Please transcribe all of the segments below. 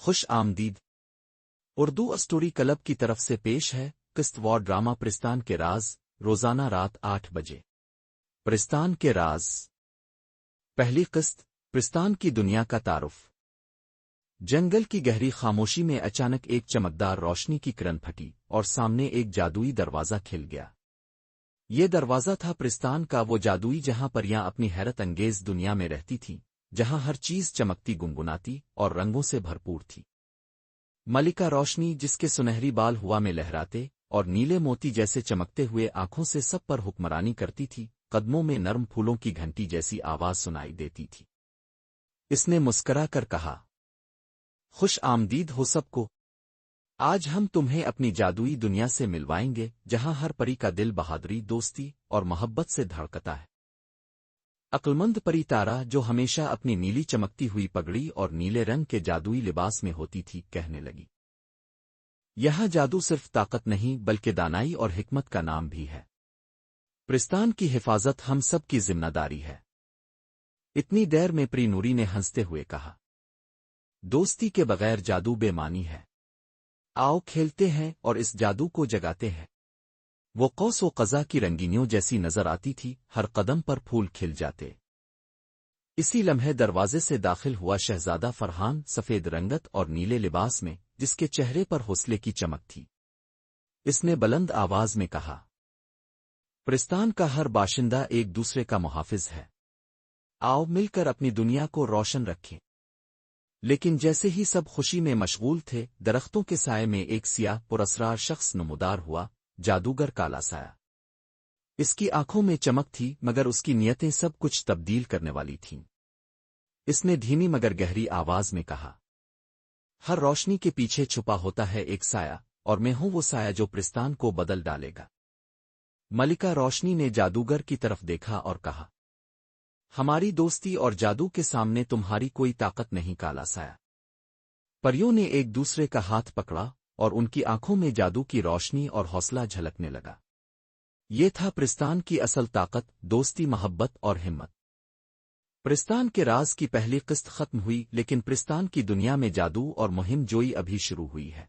خوش آمدید Urdu story club کی طرف سے پیش ہے قسط وار ڈرامہ پرستان کے راز روزانہ رات 8 بجے پرستان کے راز پہلی قسط پرستان کی دنیا کا تعارف جنگل کی گہری خاموشی میں اچانک ایک چمکدار روشنی کی کرن پھٹی اور سامنے ایک جادوئی دروازہ کھل گیا۔ یہ دروازہ تھا پرستان کا وہ جادوئی جہاں پریاں اپنی حیرت انگیز دنیا میں رہتی تھیں، جہاں ہر چیز چمکتی گنگناتی اور رنگوں سے بھرپور تھی۔ ملکہ روشنی جس کے سنہری بال ہوا میں لہراتے اور نیلے موتی جیسے چمکتے ہوئے آنکھوں سے سب پر حکمرانی کرتی تھی، قدموں میں نرم پھولوں کی گھنٹی جیسی آواز سنائی دیتی تھی۔ اس نے مسکرا کر کہا، خوش آمدید ہو سب کو، آج ہم تمہیں اپنی جادوئی دنیا سے ملوائیں گے جہاں ہر پری کا دل بہادری، دوستی اور محبت سے دھڑکتا ہے۔ عقلمند پری تارا جو ہمیشہ اپنی نیلی چمکتی ہوئی پگڑی اور نیلے رنگ کے جادوئی لباس میں ہوتی تھی کہنے لگی، یہاں جادو صرف طاقت نہیں بلکہ دانائی اور حکمت کا نام بھی ہے۔ پرستان کی حفاظت ہم سب کی ذمہ داری ہے۔ اتنی دیر میں پری نوری نے ہنستے ہوئے کہا، دوستی کے بغیر جادو بے معنی ہے، آؤ کھیلتے ہیں اور اس جادو کو جگاتے ہیں۔ وہ قوس و قزح کی رنگینیوں جیسی نظر آتی تھی، ہر قدم پر پھول کھل جاتے۔ اسی لمحے دروازے سے داخل ہوا شہزادہ فرحان، سفید رنگت اور نیلے لباس میں، جس کے چہرے پر حوصلے کی چمک تھی۔ اس نے بلند آواز میں کہا، پرستان کا ہر باشندہ ایک دوسرے کا محافظ ہے، آؤ مل کر اپنی دنیا کو روشن رکھیں۔ لیکن جیسے ہی سب خوشی میں مشغول تھے، درختوں کے سائے میں ایک سیاہ پراسرار شخص نمودار ہوا، جادوگر کالا سایہ۔ اس کی آنکھوں میں چمک تھی مگر اس کی نیتیں سب کچھ تبدیل کرنے والی تھیں۔ اس نے دھیمی مگر گہری آواز میں کہا، ہر روشنی کے پیچھے چھپا ہوتا ہے ایک سایہ، اور میں ہوں وہ سایہ جو پرستان کو بدل ڈالے گا۔ ملکہ روشنی نے جادوگر کی طرف دیکھا اور کہا، ہماری دوستی اور جادو کے سامنے تمہاری کوئی طاقت نہیں کالا سایہ۔ پریوں نے ایک دوسرے کا ہاتھ پکڑا اور ان کی آنکھوں میں جادو کی روشنی اور حوصلہ جھلکنے لگا۔ یہ تھا پرستان کی اصل طاقت، دوستی، محبت اور ہمت۔ پرستان کے راز کی پہلی قسط ختم ہوئی، لیکن پرستان کی دنیا میں جادو اور مہم جوئی ابھی شروع ہوئی ہے۔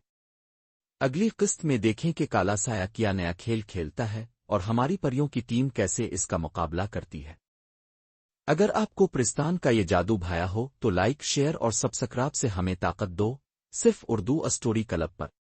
اگلی قسط میں دیکھیں کہ کالا سایہ کیا نیا کھیل کھیلتا ہے اور ہماری پریوں کی ٹیم کیسے اس کا مقابلہ کرتی ہے۔ اگر آپ کو پرستان کا یہ جادو بھایا ہو تو لائک، شیئر اور سبسکرائب سے ہمیں طاقت دو، صرف اردو اسٹوری کلب پر۔